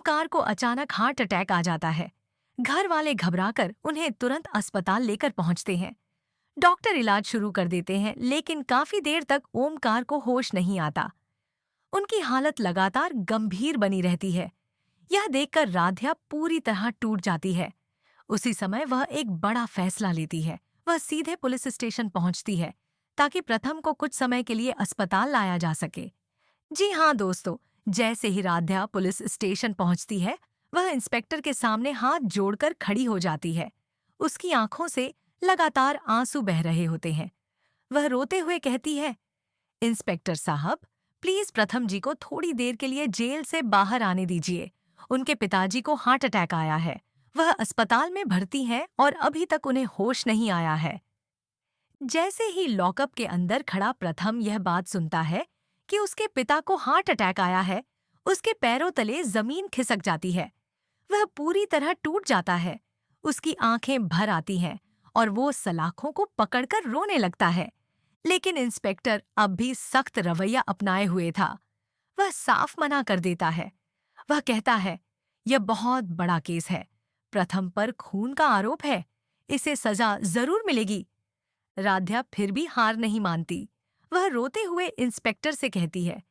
ओमकार को अचानक heart attack आ जाता है। घर वाले घबराकर उन्हें तुरंत अस्पताल लेकर पहुंचते हैं। डॉक्टर इलाज शुरू कर देते हैं, लेकिन काफी देर तक ओमकार को होश नहीं आता। उनकी हालत लगातार गंभीर बनी रहती है। यह देखकर राध्या पूरी तरह टूट जाती है। उसी समय वह एक बड़ा फैसला लेती है। वह सीधे पुलिस स्टेशन पहुंचती है ताकि प्रथम को कुछ समय के लिए अस्पताल लाया जा सके। जी हाँ दोस्तों, जैसे ही राध्या पुलिस स्टेशन पहुंचती है, वह इंस्पेक्टर के सामने हाथ जोड़कर खड़ी हो जाती है। उसकी आंखों से लगातार आंसू बह रहे होते हैं। वह रोते हुए कहती है, इंस्पेक्टर साहब, प्लीज प्रथम जी को थोड़ी देर के लिए जेल से बाहर आने दीजिए। उनके पिताजी को हार्ट अटैक आया है। वह अस्पताल में भर्ती हैं और अभी तक उन्हें होश नहीं आया है। जैसे ही लॉकअप के अंदर खड़ा प्रथम यह बात सुनता है कि उसके पिता को हार्ट अटैक आया है, उसके पैरों तले जमीन खिसक जाती है। वह पूरी तरह टूट जाता है। उसकी आंखें भर आती हैं और वो सलाखों को पकड़कर रोने लगता है। लेकिन इंस्पेक्टर अब भी सख्त रवैया अपनाए हुए था। वह साफ मना कर देता है। वह कहता है, यह बहुत बड़ा केस है। प्रथम पर खून का आरोप है। इसे सजा जरूर मिलेगी। राध्या फिर भी हार नहीं मानती। वह रोते हुए इंस्पेक्टर से कहती है,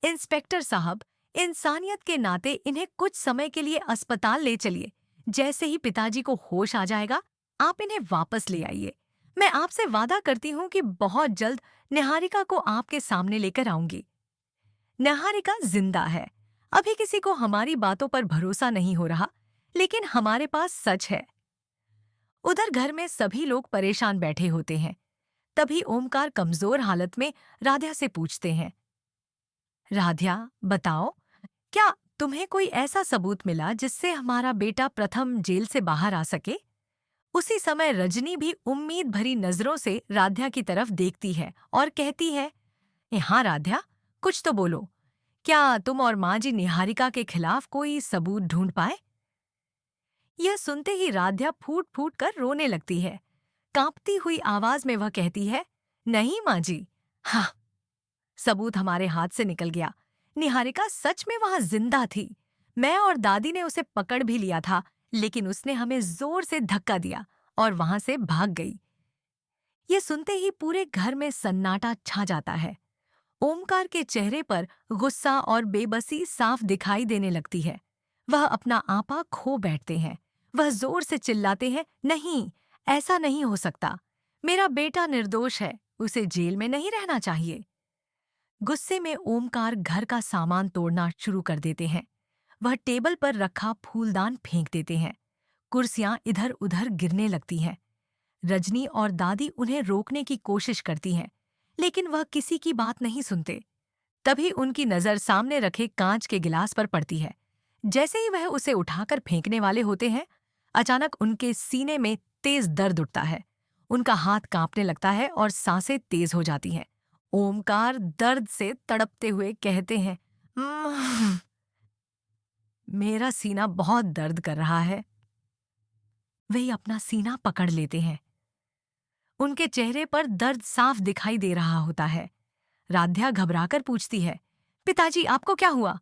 इंस्पेक्टर साहब, इंसानियत के नाते इन्हें कुछ समय के लिए अस्पताल ले चलिए। जैसे ही पिताजी को होश आ जाएगा, आप इन्हें वापस ले आइए। मैं आपसे वादा करती हूँ कि बहुत जल्द निहारिका को आपके सामने लेकर आऊंगी। निहारिका जिंदा है। अभी किसी को हमारी बातों पर भरोसा नहीं हो रहा, लेकिन हमारे पास सच है। उधर घर में सभी लोग परेशान बैठे होते हैं। तभी ओमकार कमजोर हालत में राध्या से पूछते हैं, राध्या, बताओ, क्या तुम्हें कोई ऐसा सबूत मिला जिससे हमारा बेटा प्रथम जेल से बाहर आ सके? उसी समय रजनी भी उम्मीद भरी नजरों से राध्या की तरफ देखती है और कहती है, हाँ राध्या, कुछ तो बोलो। क्या तुम और माँ जी निहारिका के खिलाफ कोई सबूत ढूंढ पाए? यह सुनते ही राध्या फूट फूट कर रोने लगती है। कांपती हुई आवाज में वह कहती है, नहीं माँ जी, हाँ, सबूत हमारे हाथ से निकल गया। निहारिका सच में वहां जिंदा थी। मैं और दादी ने उसे पकड़ भी लिया था, लेकिन उसने हमें जोर से धक्का दिया और वहां से भाग गई। ये सुनते ही पूरे घर में सन्नाटा छा जाता है। ओमकार के चेहरे पर गुस्सा और बेबसी साफ दिखाई देने लगती है। वह अपना आपा खो बैठते हैं। वह जोर से चिल्लाते हैं, नहीं, ऐसा नहीं हो सकता। मेरा बेटा निर्दोष है। उसे जेल में नहीं रहना चाहिए। गुस्से में ओमकार घर का सामान तोड़ना शुरू कर देते हैं। वह टेबल पर रखा फूलदान फेंक देते हैं। कुर्सियां इधर उधर गिरने लगती हैं। रजनी और दादी उन्हें रोकने की कोशिश करती हैं, लेकिन वह किसी की बात नहीं सुनते। तभी उनकी नजर सामने रखे कांच के गिलास पर पड़ती है। जैसे ही वह उसे उठाकर फेंकने वाले होते हैं, अचानक उनके सीने में तेज दर्द उठता है। उनका हाथ कांपने लगता है और सांसें तेज हो जाती हैं। ओमकार दर्द से तड़पते हुए कहते हैं, मेरा सीना बहुत दर्द कर रहा है। वे अपना सीना पकड़ लेते हैं। उनके चेहरे पर दर्द साफ दिखाई दे रहा होता है। राध्या घबराकर पूछती है, पिताजी, आपको क्या हुआ?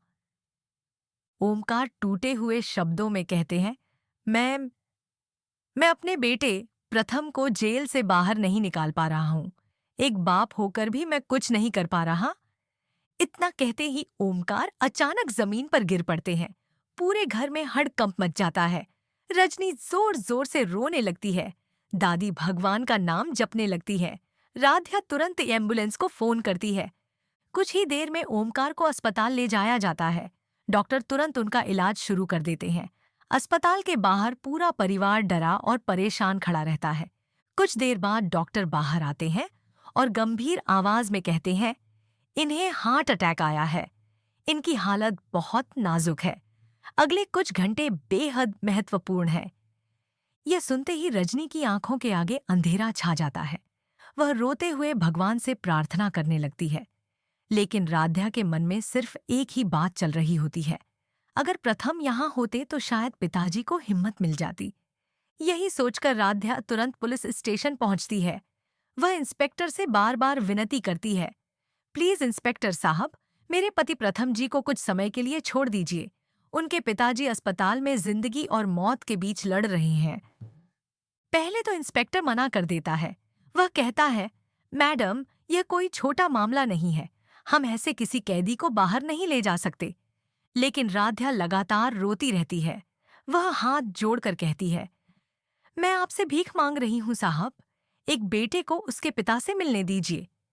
ओमकार टूटे हुए शब्दों में कहते हैं, मैं मैं अपने बेटे प्रथम को जेल से बाहर नहीं निकाल पा रहा हूं। एक बाप होकर भी मैं कुछ नहीं कर पा रहा। इतना कहते ही ओमकार अचानक जमीन पर गिर पड़ते हैं। पूरे घर में हड़कंप मच जाता है। रजनी जोर जोर से रोने लगती है। दादी भगवान का नाम जपने लगती है। राध्या तुरंत एम्बुलेंस को फोन करती है। कुछ ही देर में ओमकार को अस्पताल ले जाया जाता है। डॉक्टर तुरंत उनका इलाज शुरू कर देते हैं। अस्पताल के बाहर पूरा परिवार डरा और परेशान खड़ा रहता है। कुछ देर बाद डॉक्टर बाहर आते हैं और गंभीर आवाज में कहते हैं, इन्हें हार्ट अटैक आया है। इनकी हालत बहुत नाजुक है। अगले कुछ घंटे बेहद महत्वपूर्ण है। यह सुनते ही रजनी की आंखों के आगे अंधेरा छा जाता है। वह रोते हुए भगवान से प्रार्थना करने लगती है। लेकिन राध्या के मन में सिर्फ एक ही बात चल रही होती है, अगर प्रथम यहाँ होते तो शायद पिताजी को हिम्मत मिल जाती। यही सोचकर राध्या तुरंत पुलिस स्टेशन पहुंचती है। वह इंस्पेक्टर से बार बार विनती करती है, प्लीज इंस्पेक्टर साहब, मेरे पति प्रथम जी को कुछ समय के लिए छोड़ दीजिए। उनके पिताजी अस्पताल में जिंदगी और मौत के बीच लड़ रहे हैं। पहले तो इंस्पेक्टर मना कर देता है। वह कहता है, मैडम, यह कोई छोटा मामला नहीं है। हम ऐसे किसी कैदी को बाहर नहीं ले जा सकते। लेकिन राध्या लगातार रोती रहती है। वह हाथ जोड़कर कहती है, मैं आपसे भीख मांग रही हूँ साहब। एक बेटे को उसके पिता से मिलने दीजिए।